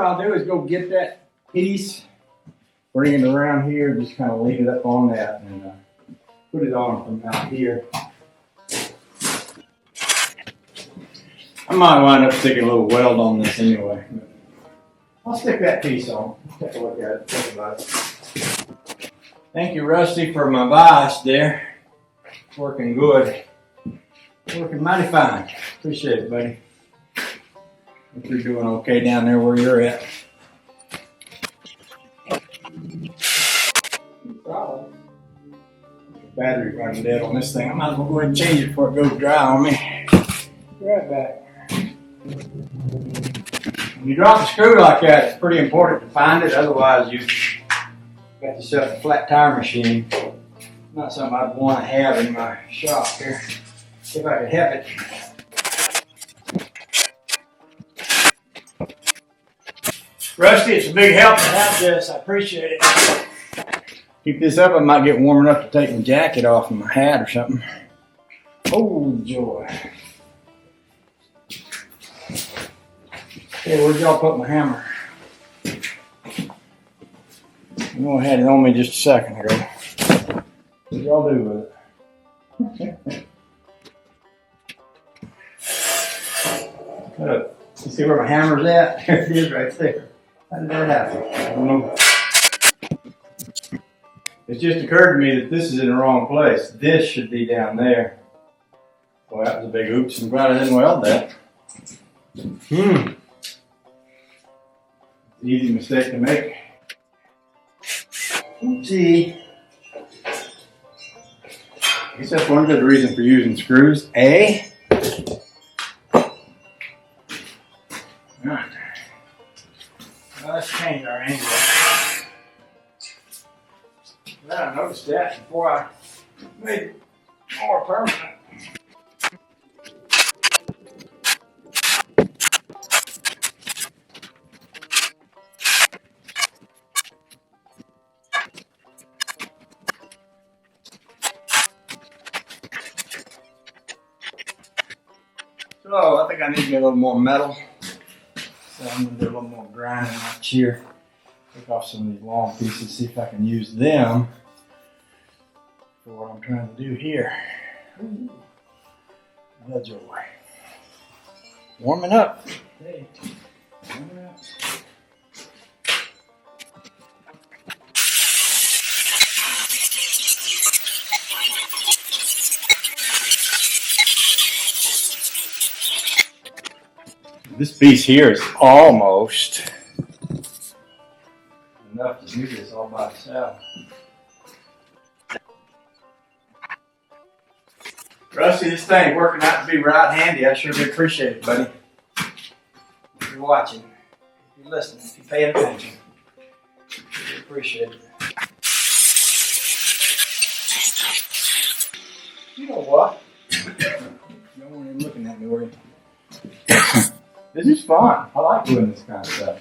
what I'll do is go get that piece, bring it around here, just kind of lean it up on that, and put it on from out here. I might wind up sticking a little weld on this anyway. I'll stick that piece on. Take a look at it. Think about it. Thank you, Rusty, for my bias there. It's working good. Working mighty fine. Appreciate it, buddy. Hope you're doing okay down there where you're at. Probably. Battery running dead on this thing. I might as well go ahead and change it before it goes dry on me. Be right back. When you drop a screw like that, it's pretty important to find it. Otherwise, you've got yourself a flat tire machine. Not something I'd want to have in my shop here. If I could help it. Rusty, it's a big help to have this. I appreciate it. Keep this up, I might get warm enough to take my jacket off and my hat or something. Oh, joy. Okay, where'd y'all put my hammer? I know I had it on me just a second ago. What'd y'all do with it? Look, you see where my hammer's at? There it is right there. How did that happen? I don't know. It just occurred to me that this is in the wrong place. This should be down there. Boy, that was a big oops. I'm glad I didn't weld that. Easy mistake to make. Oopsie. I guess that's one good reason for using screws, eh? Alright. Well, let's change our angle. Well, I noticed that before I made it more permanent. So I think I need to get a little more metal. So I'm going to do a little more grinding out here. Take off some of these long pieces, see if I can use them for what I'm trying to do here. Ooh, the joy. Warming up. Hey, warming up. This piece here is almost enough to do this all by itself. Rusty, this thing's working out to be right handy. I sure do appreciate it, buddy. If you're watching, if you're listening, if you're paying attention, I sure appreciate it. You know what? No one even looking at me, were you? This is fun. I like doing this kind of stuff.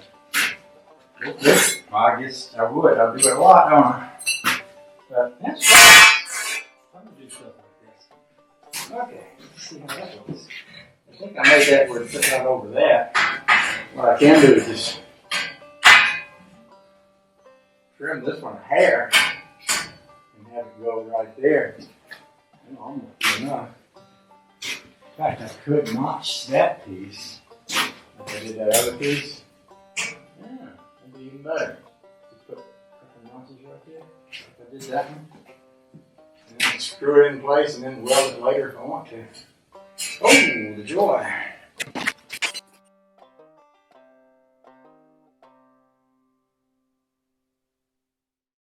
Well, I guess I would. I do it a lot, don't I? But that's fun. I'm going to do stuff like this. Okay, let's see how that goes. I think I made that where it put out over that. What I can do is just trim this one a hair and have it go right there. I know I'm not doing enough. In fact, I could notch that piece. If I did that other piece, yeah, that'd be even better. Just put a couple notches right there. If I did that one, and then screw it in place and then weld it later if I want to. Oh, the joy.